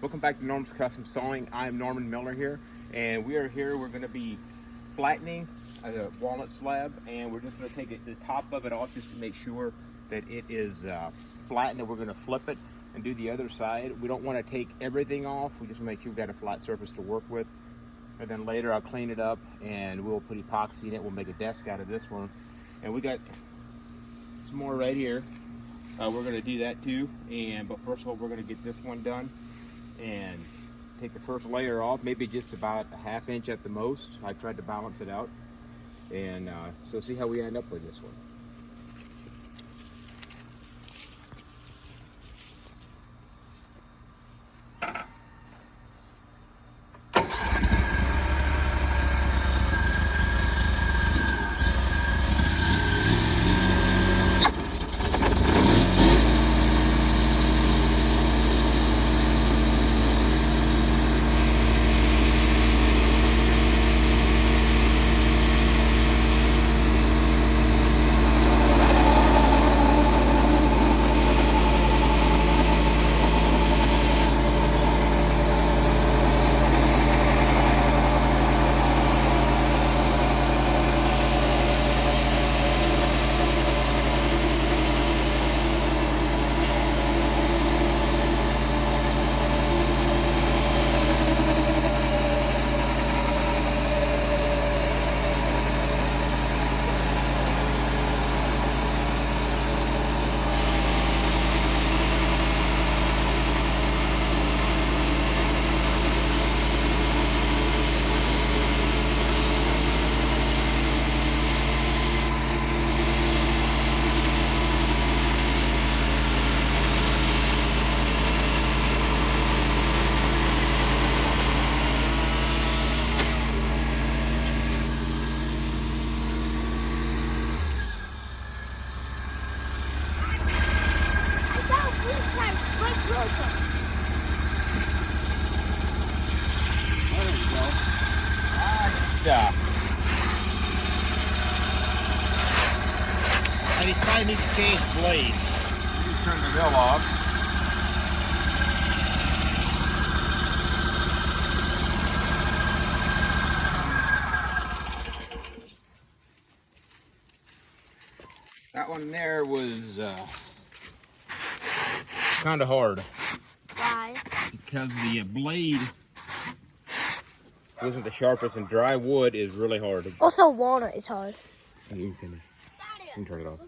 Welcome back to Norm's Custom Sewing. I'm Norman Miller here, and we are here. We're going to be flattening a walnut slab, and we're just going to take the top of it off just to make sure that it is flattened, and we're going to flip it and do the other side. We don't want to take everything off. We just want to make sure we've got a flat surface to work with. And then later I'll clean it up and we'll put epoxy in it. We'll make a desk out of this one. And we got some more right here. We're going to do that too. But first of all, we're going to get this one done and take the first layer off, maybe just about a ½ inch at the most. I tried to balance it out. And so see how we end up with this one. And he probably needs to change blades. You can turn the mill off. That one there was kind of hard. Why? Because the blade wasn't the sharpest, and dry wood is really hard. Also, walnut is hard. You can turn it off.